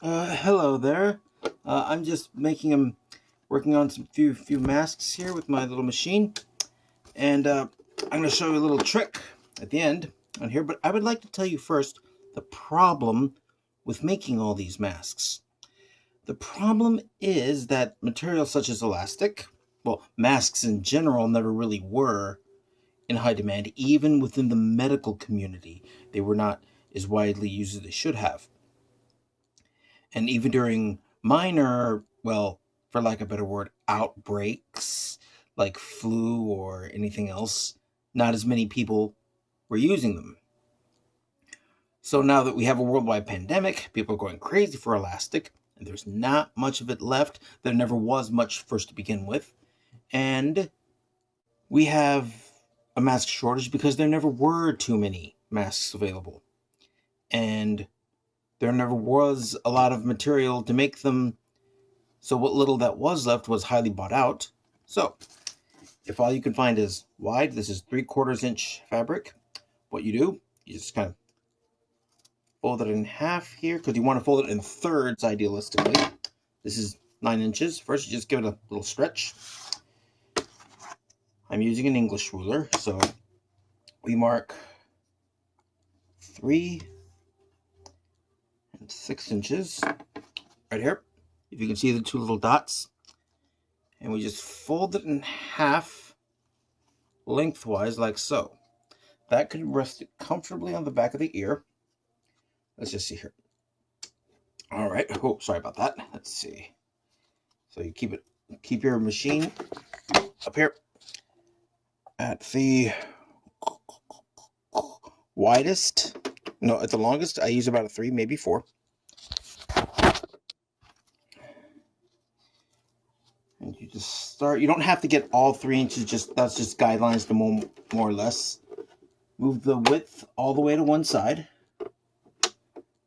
Hello there. I'm just working on some few masks here with my little machine, and I'm going to show you a little trick at the end on here. But I would like to tell you first the problem with making all these masks. The problem is that materials such as elastic, well, masks in general never really were in high demand, even within the medical community. They were not as widely used as they should have. And even during minor, well, for lack of a better word, outbreaks like flu or anything else, not as many people were using them. So now that we have a worldwide pandemic, people are going crazy for elastic, and there's not much of it left. There never was much first to begin with. And we have a mask shortage because there never were too many masks available. And there never was a lot of material to make them, so what little that was left was highly bought out. So if all you can find is wide, this is 3/4 inch fabric, what you do, you just kind of fold it in half here, because you want to fold it in thirds idealistically. This is 9 inches. First, you just give it a little stretch. I'm using an English ruler, so we mark 3 and 6 inches right here. If you can see the two little dots, and we just fold it in half lengthwise like so. That could rest comfortably on the back of the ear. Let's just see here. All right. Oh, sorry about that. Let's see. So you keep your machine up here at the widest. No, at the longest, I use about a 3, maybe 4. And you just start. You don't have to get all 3 inches. That's just guidelines to more or less. Move the width all the way to one side.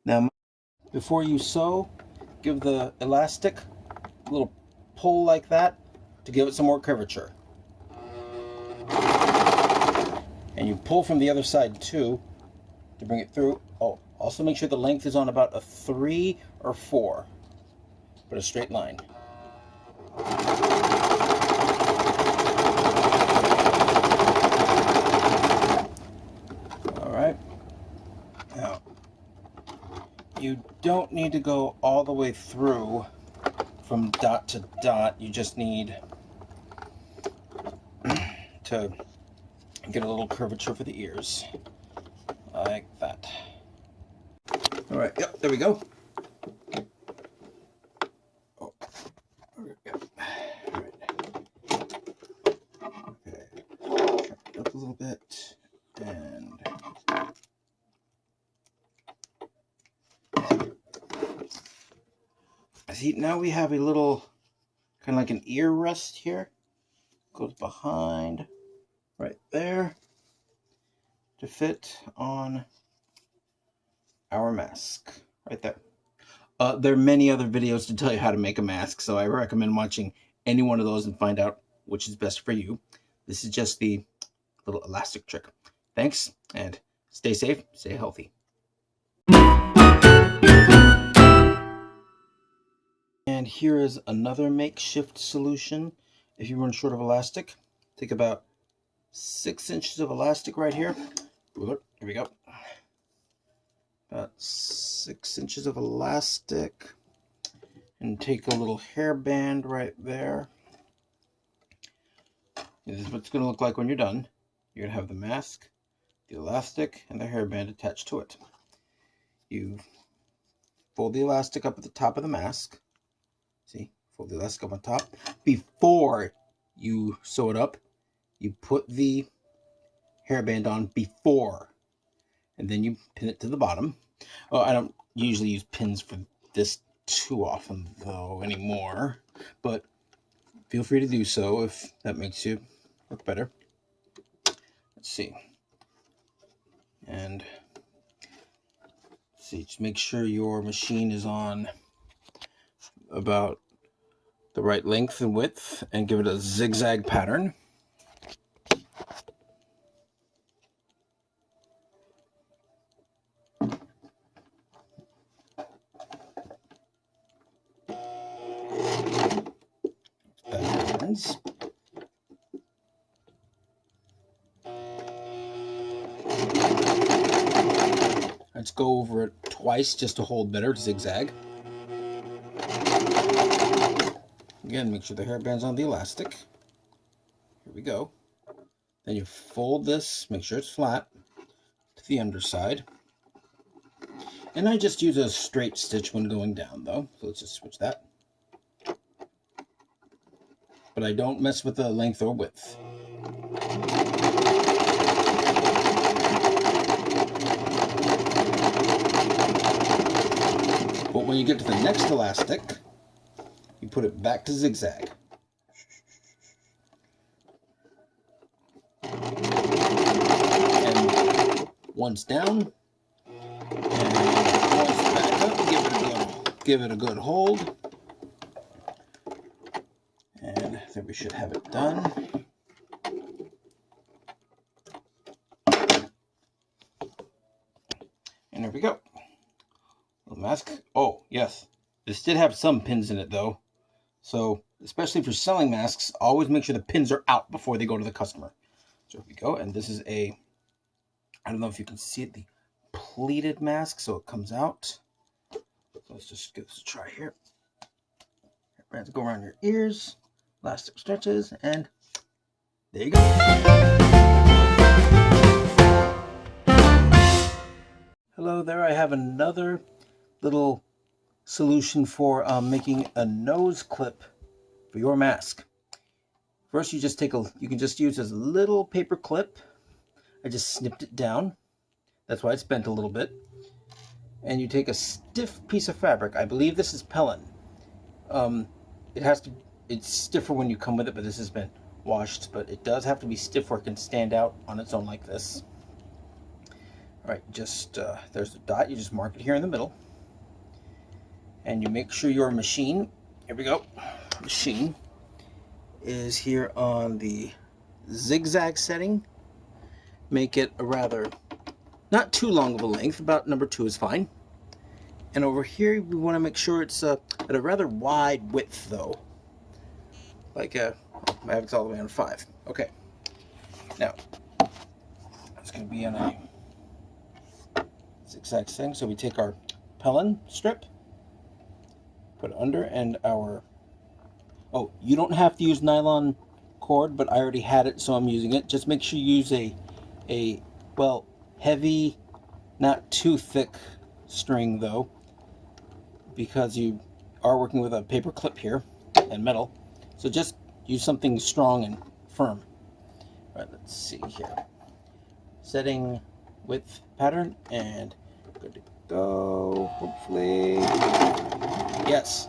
Now, before you sew, give the elastic a little pull like that to give it some more curvature. And you pull from the other side too to bring it through. Oh, also make sure the length is on about a 3 or 4, but a straight line. All right. Now, you don't need to go all the way through from dot to dot. You just need to get a little curvature for the ears, like that. All right, yep, there we go. Oh, yep. All right. Okay, up a little bit, and see, now we have a little kind of like an ear rest here. Goes behind right there to fit on our mask right there. There are many other videos to tell you how to make a mask, so I recommend watching any one of those and find out which is best for you. This is just the little elastic trick. Thanks, and stay safe, stay healthy. And here is another makeshift solution. If you run short of elastic, take about 6 inches of elastic right here. Here we go. About 6 inches of elastic. And take a little hairband right there. This is what it's going to look like when you're done. You're going to have the mask, the elastic, and the hairband attached to it. You fold the elastic up at the top of the mask. See, fold the elastic up on top. Before you sew it up, you put the hairband on before, and then you pin it to the bottom. Oh, I don't usually use pins for this too often though anymore, but feel free to do so if that makes you look better. Let's see. And let's see, just make sure your machine is on about the right length and width, and give it a zigzag pattern. hairband's. Let's go over it twice just to hold better, to zigzag. Again, make sure the hairband's on the elastic. Here we go. Then you fold this, make sure it's flat, to the underside. And I just use a straight stitch when going down, though. So let's just switch that. But I don't mess with the length or width. But when you get to the next elastic, you put it back to zigzag. And once down, and once back up, give it a good hold. And there we should have it done. And there we go. Little mask. Oh, yes. This did have some pins in it, though. So, especially for selling masks, always make sure the pins are out before they go to the customer. So here we go. And this is a, I don't know if you can see it, the pleated mask. So it comes out. So let's just give this a try here. Bands go around your ears. Elastic stretches. And there you go. Hello there. I have another little solution for making a nose clip for your mask. First, you just you can just use this little paper clip. I just snipped it down. That's why it's bent a little bit. And you take a stiff piece of fabric. I believe this is Pellin. It's stiffer when you come with it, but this has been washed. But it does have to be stiff where it can stand out on its own like this. All right, just there's the dot. You just mark it here in the middle. And you make sure your machine, here we go, machine is here on the zigzag setting. Make it a rather, not too long of a length, about number 2 is fine. And over here, we want to make sure it's at a rather wide width though. Like, I have it all the way on 5. Okay. Now, it's going to be on a zigzag thing. So we take our Pellin strip, put it under, and our, oh, you don't have to use nylon cord, but I already had it, so I'm using it. Just make sure you use a well, heavy, not too thick string though, because you are working with a paper clip here and metal. So just use something strong and firm. All right, let's see here. Setting width pattern, and good to go, hopefully. Yes.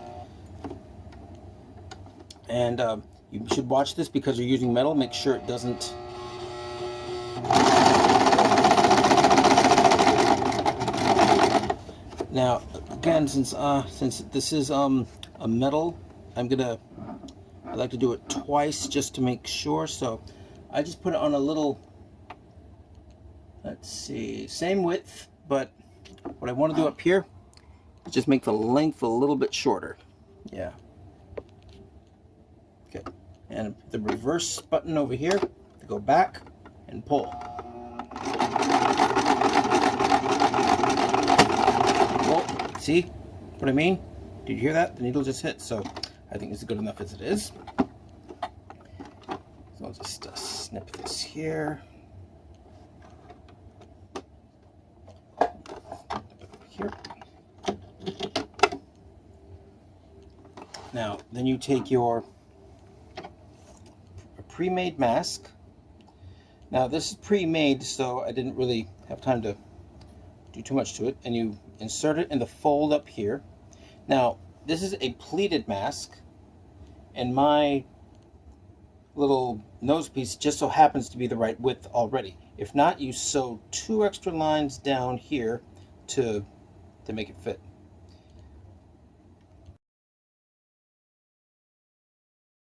And you should watch this because you're using metal. Make sure it doesn't. Now, again, since this is a metal, I like to do it twice just to make sure. So I just put it on a little, let's see, same width, but what I want to do up here is just make the length a little bit shorter. Yeah. Okay. And the reverse button over here to go back and pull. Oh, see what I mean? Did you hear that? The needle just hit. So I think this is good enough as it is. So I'll just snip this here. Here. Now, then you take your pre-made mask. Now, this is pre-made, so I didn't really have time to do too much to it. And you insert it in the fold up here. Now, this is a pleated mask, and my little nose piece just so happens to be the right width already. If not, you sew 2 extra lines down here to make it fit.